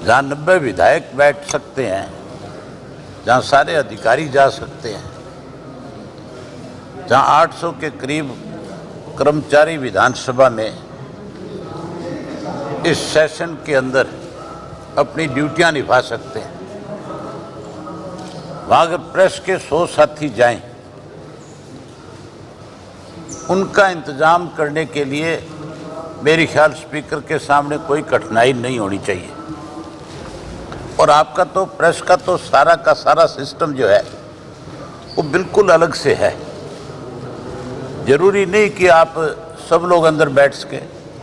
जहाँ 90 विधायक बैठ सकते हैं, जहाँ सारे अधिकारी जा सकते हैं, जहाँ 800 के करीब कर्मचारी विधानसभा में इस सेशन के अंदर अपनी ड्यूटियां निभा सकते हैं, वहाँ अगर प्रेस के 100 साथी जाएं, उनका इंतजाम करने के लिए मेरे ख्याल स्पीकर के सामने कोई कठिनाई नहीं होनी चाहिए। और आपका तो प्रेस का तो सारा का सारा सिस्टम जो है वो बिल्कुल अलग से है। जरूरी नहीं कि आप सब लोग अंदर बैठ सके,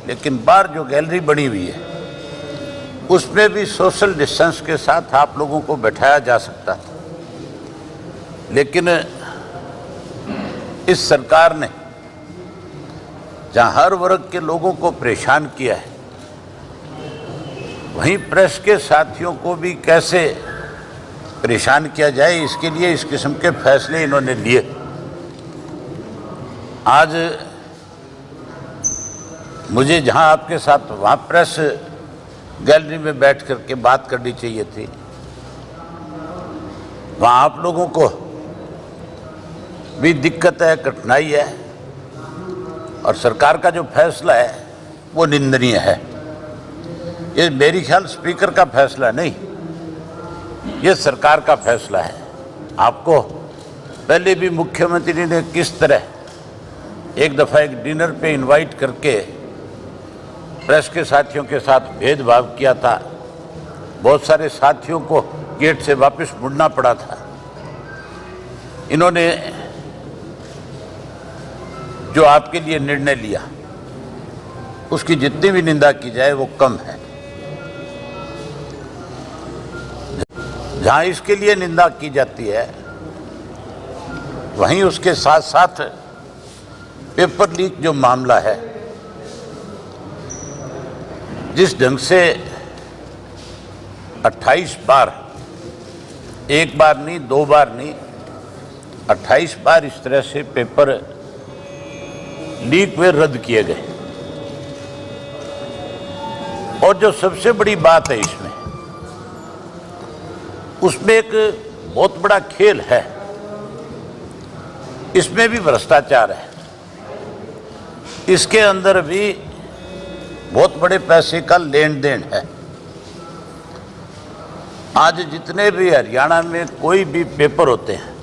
लेकिन बाहर जो गैलरी बनी हुई है उसमें भी सोशल डिस्टेंस के साथ आप लोगों को बैठाया जा सकता था। लेकिन इस सरकार ने जहां हर वर्ग के लोगों को परेशान किया है, वहीं प्रेस के साथियों को भी कैसे परेशान किया जाए, इसके लिए इस किस्म के फैसले इन्होंने लिए। आज मुझे जहां आपके साथ वहां प्रेस गैलरी में बैठ करके बात करनी चाहिए थी, वहां आप लोगों को भी दिक्कत है, कठिनाई है, और सरकार का जो फैसला है वो निंदनीय है। ये मेरी ख्याल स्पीकर का फैसला नहीं, ये सरकार का फैसला है। आपको पहले भी मुख्यमंत्री ने किस तरह एक दफ़ा एक डिनर पे इनवाइट करके प्रेस के साथियों के साथ भेदभाव किया था, बहुत सारे साथियों को गेट से वापस मुड़ना पड़ा था। इन्होंने जो आपके लिए निर्णय लिया उसकी जितनी भी निंदा की जाए वो कम है। जहां इसके लिए निंदा की जाती है, वहीं उसके साथ साथ पेपर लीक जो मामला है, जिस ढंग से 28 बार, एक बार नहीं, 2 बार नहीं, 28 बार इस तरह से पेपर लीक हुए, रद्द किए गए। और जो सबसे बड़ी बात है इसमें, उसमें एक बहुत बड़ा खेल है, इसमें भी भ्रष्टाचार है, इसके अंदर भी बहुत बड़े पैसे का लेन देन है। आज जितने भी हरियाणा में कोई भी पेपर होते हैं,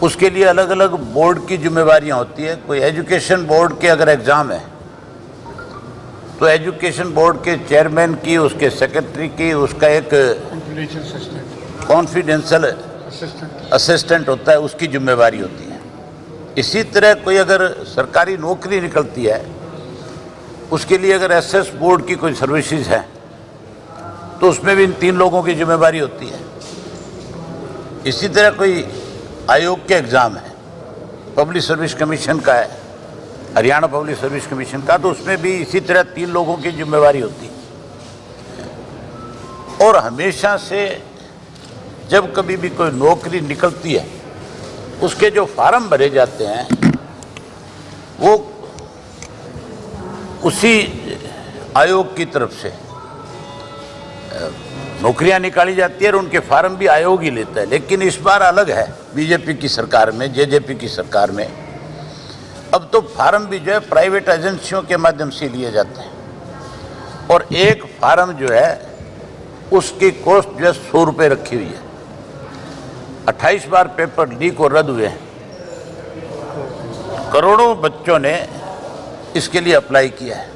उसके लिए अलग अलग बोर्ड की जिम्मेवारियां होती है। कोई एजुकेशन बोर्ड के अगर एग्जाम है तो एजुकेशन बोर्ड के चेयरमैन की, उसके सेक्रेटरी की, उसका एक कॉन्फिडेंशियल असिस्टेंट होता है, उसकी जिम्मेवारी होती है। इसी तरह कोई अगर सरकारी नौकरी निकलती है, उसके लिए अगर एसएस बोर्ड की कोई सर्विसेज है तो उसमें भी इन 3 लोगों की जिम्मेवारी होती है। इसी तरह कोई आयोग के एग्ज़ाम है, पब्लिक सर्विस कमीशन का है, हरियाणा पब्लिक सर्विस कमीशन का, तो उसमें भी इसी तरह 3 लोगों की जिम्मेवारी होती है। और हमेशा से जब कभी भी कोई नौकरी निकलती है, उसके जो फार्म भरे जाते हैं वो उसी आयोग की तरफ से नौकरियां निकाली जाती है और उनके फार्म भी आयोग ही लेता है। लेकिन इस बार अलग है, बीजेपी की सरकार में, जेजेपी की सरकार में अब तो फार्म भी जो है प्राइवेट एजेंसियों के माध्यम से लिए जाते हैं, और एक फार्म जो है उसकी कॉस्ट जो है 100 रुपये रखी हुई है। 28 बार पेपर लीक और रद्द हुए हैं, करोड़ों बच्चों ने इसके लिए अप्लाई किया है।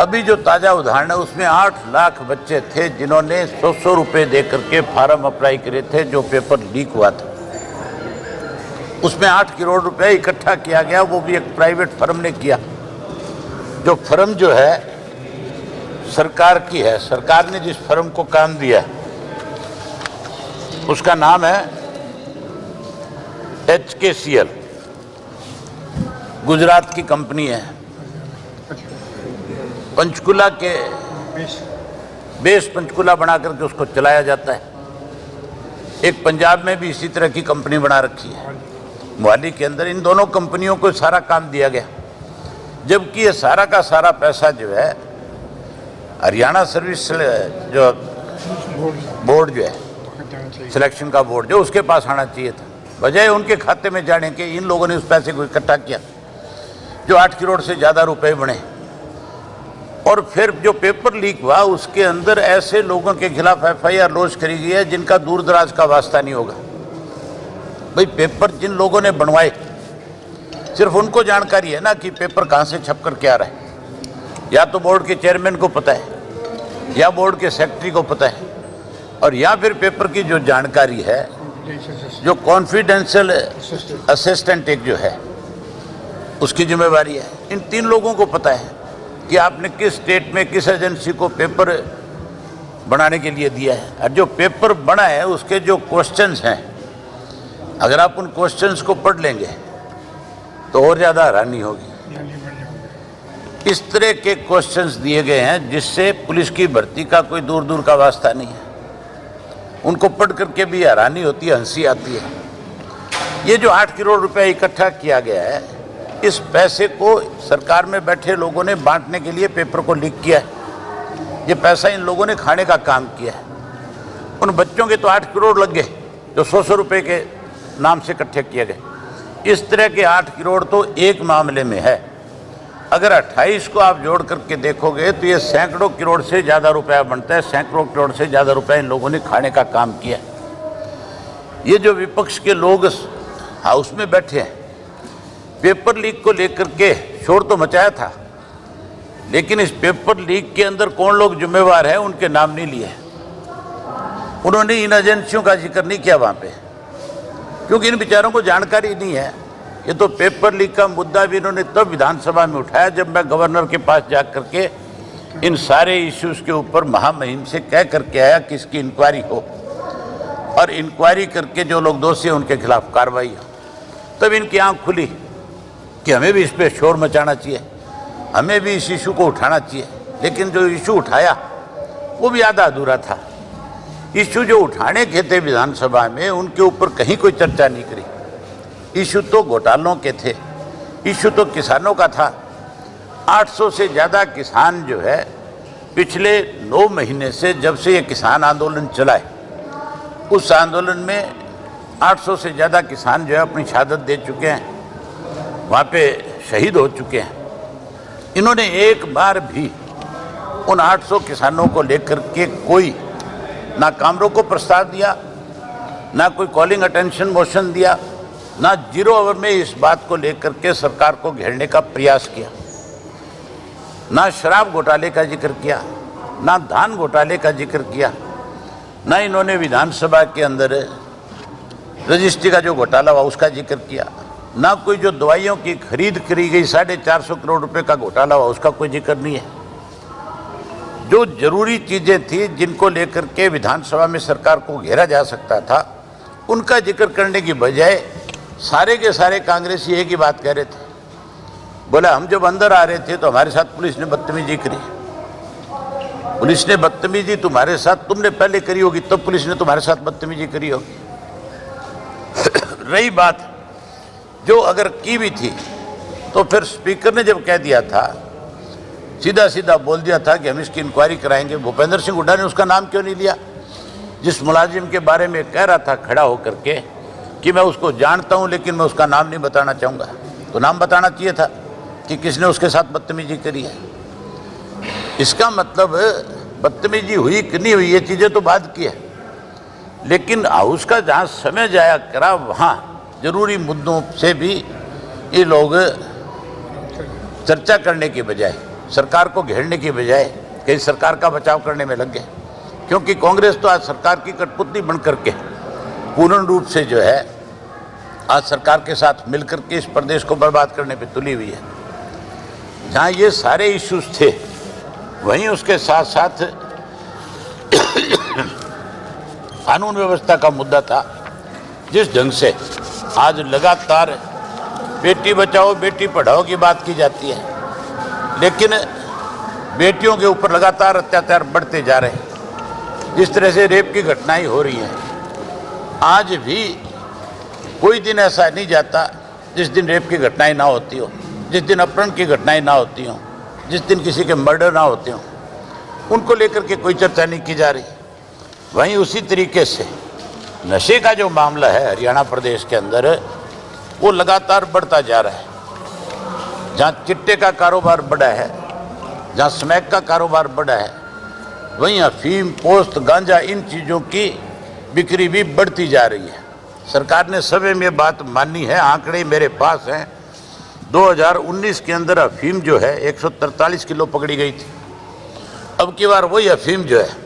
अभी जो ताज़ा उदाहरण है उसमें 8 लाख बच्चे थे जिन्होंने 100 रुपये दे करके फार्म अप्लाई करे थे, जो पेपर लीक हुआ था। उसमें 8 करोड़ रुपए इकट्ठा किया गया, वो भी एक प्राइवेट फर्म ने किया। जो फर्म जो है सरकार की है, सरकार ने जिस फर्म को काम दिया उसका नाम है HKCL, गुजरात की कंपनी है। पंचकुला के बेस पंचकुला बना करके उसको चलाया जाता है। एक पंजाब में भी इसी तरह की कंपनी बना रखी है, मोहाली के अंदर। इन दोनों कंपनियों को सारा काम दिया गया, जबकि ये सारा का सारा पैसा जो है हरियाणा सर्विस जो बोर्ड जो है, सिलेक्शन का बोर्ड जो, उसके पास आना चाहिए था, बजाय उनके खाते में जाने के इन लोगों ने उस पैसे को इकट्ठा किया जो 8 करोड़ से ज़्यादा रुपए बने। और फिर जो पेपर लीक हुआ उसके अंदर ऐसे लोगों के खिलाफ FIR लॉन्च करी गई है जिनका दूर दराज का वास्ता नहीं होगा। भाई पेपर जिन लोगों ने बनवाए सिर्फ उनको जानकारी है ना कि पेपर कहाँ से छप कर के आ रहा है, या तो बोर्ड के चेयरमैन को पता है या बोर्ड के सेक्रेटरी को पता है, और या फिर पेपर की जो जानकारी है जो कॉन्फिडेंशियल असिस्टेंट एक जो है उसकी जिम्मेवारी है। इन 3 लोगों को पता है कि आपने किस स्टेट में किस एजेंसी को पेपर बनाने के लिए दिया है, और जो पेपर बना है उसके जो क्वेश्चंस हैं, अगर आप उन क्वेश्चंस को पढ़ लेंगे तो और ज़्यादा हैरानी होगी। इस तरह के क्वेश्चंस दिए गए हैं जिससे पुलिस की भर्ती का कोई दूर दूर का वास्ता नहीं है। उनको पढ़ करके भी हैरानी होती है, हंसी आती है। ये जो 8 करोड़ रुपए इकट्ठा किया गया है, इस पैसे को सरकार में बैठे लोगों ने बांटने के लिए पेपर को लीक किया है। ये पैसा इन लोगों ने खाने का काम किया है। उन बच्चों के तो 8 करोड़ लग गए जो 100 रुपए के नाम से इकट्ठे किए गए। इस तरह के 8 करोड़ तो एक मामले में है। अगर 28 को आप जोड़ करके देखोगे तो ये सैकड़ों करोड़ से ज़्यादा रुपया बनता है। सैकड़ों करोड़ से ज़्यादा रुपया इन लोगों ने खाने का काम किया। ये जो विपक्ष के लोग हाउस में बैठे हैं, पेपर लीक को लेकर के शोर तो मचाया था, लेकिन इस पेपर लीक के अंदर कौन लोग जिम्मेवार हैं उनके नाम नहीं लिए। उन्होंने इन एजेंसियों का जिक्र नहीं किया वहाँ पे, क्योंकि इन बेचारों को जानकारी नहीं है। ये तो पेपर लीक का मुद्दा भी इन्होंने तब विधानसभा में उठाया जब मैं गवर्नर के पास जा करके इन सारे इश्यूज के ऊपर महामहिम से कह करके आया कि इसकी इंक्वायरी हो, और इंक्वायरी करके जो लोग दोषी हैं उनके खिलाफ कार्रवाई हो। तब इनकी आंख खुली कि हमें भी इस पर शोर मचाना चाहिए, हमें भी इस इशू को उठाना चाहिए। लेकिन जो इशू उठाया वो भी आधा अधूरा था। इशू जो उठाने के थे विधानसभा में उनके ऊपर कहीं कोई चर्चा नहीं करी। इशू तो घोटालों के थे, इशू तो किसानों का था। 800 से ज़्यादा किसान जो है पिछले 9 महीने से, जब से ये किसान आंदोलन चला है, उस आंदोलन में 800 से ज़्यादा किसान जो है अपनी शहादत दे चुके हैं, वहाँ पे शहीद हो चुके हैं। इन्होंने एक बार भी उन 800 किसानों को लेकर के कोई ना काम रोको प्रस्ताव दिया, ना कोई कॉलिंग अटेंशन मोशन दिया, ना 0 आवर में इस बात को लेकर के सरकार को घेरने का प्रयास किया, ना शराब घोटाले का जिक्र किया, ना धान घोटाले का जिक्र किया, ना इन्होंने विधानसभा के अंदर रजिस्ट्री का जो घोटाला हुआ उसका जिक्र किया, ना कोई जो दवाइयों की खरीद करी गई 450 करोड़ रुपए का घोटाला हुआ उसका कोई जिक्र नहीं है। जो जरूरी चीज़ें थी जिनको लेकर के विधानसभा में सरकार को घेरा जा सकता था, उनका जिक्र करने की बजाय सारे के सारे कांग्रेसी एक ही बात कह रहे थे। बोला हम जब अंदर आ रहे थे तो हमारे साथ पुलिस ने बदतमीजी करी। पुलिस ने बदतमीजी तुम्हारे साथ, तुमने पहले करी होगी तब पुलिस ने तुम्हारे साथ बदतमीजी करी होगी। रही बात जो अगर की भी थी तो फिर स्पीकर ने जब कह दिया था, सीधा सीधा बोल दिया था कि हम इसकी इंक्वायरी कराएंगे। भूपेंद्र सिंह हुड्डा ने उसका नाम क्यों नहीं लिया? जिस मुलाजिम के बारे में कह रहा था खड़ा होकर के कि मैं उसको जानता हूं लेकिन मैं उसका नाम नहीं बताना चाहूँगा, तो नाम बताना चाहिए था कि किसने उसके साथ बदतमीजी करी है। इसका मतलब बदतमीजी हुई कि नहीं हुई ये चीज़ें तो बाद की है, लेकिन हाउस का जहाँ समय जाया करा वहाँ जरूरी मुद्दों से भी ये लोग चर्चा करने के बजाय, सरकार को घेरने की बजाय कहीं सरकार का बचाव करने में लग गए। क्योंकि कांग्रेस तो आज सरकार की कठपुतली बन करके पूर्ण रूप से जो है आज सरकार के साथ मिलकर के इस प्रदेश को बर्बाद करने पे तुली हुई है। जहाँ ये सारे इश्यूज थे वहीं उसके साथ साथ कानून व्यवस्था का मुद्दा था। जिस ढंग से आज लगातार बेटी बचाओ बेटी पढ़ाओ की बात की जाती है, लेकिन बेटियों के ऊपर लगातार अत्याचार बढ़ते जा रहे हैं। जिस तरह से रेप की घटनाएं हो रही हैं, आज भी कोई दिन ऐसा नहीं जाता जिस दिन रेप की घटनाएं ना होती हो, जिस दिन अपहरण की घटनाएं ना होती हों, जिस दिन किसी के मर्डर ना होते हों। उनको लेकर के कोई चर्चा नहीं की जा रही। वहीं उसी तरीके से नशे का जो मामला है हरियाणा प्रदेश के अंदर, वो लगातार बढ़ता जा रहा है। जहाँ चिट्टे का कारोबार बढ़ा है, जहाँ स्मैक का कारोबार बढ़ा है, वहीं अफीम, पोस्त, गांजा, इन चीज़ों की बिक्री भी बढ़ती जा रही है। सरकार ने समय में ये बात मानी है, आंकड़े मेरे पास हैं। 2019 के अंदर अफीम जो है 143 किलो पकड़ी गई थी। अब की बार वही अफीम जो है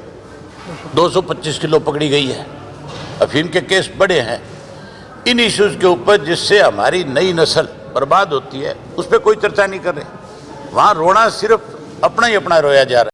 225 किलो पकड़ी गई है। अफीम के केस बढ़े हैं इन इश्यूज़ के ऊपर, जिससे हमारी नई नस्ल बर्बाद होती है, उस पर कोई चर्चा नहीं कर रहे। वहाँ रोना सिर्फ अपना ही अपना रोया जा रहा है।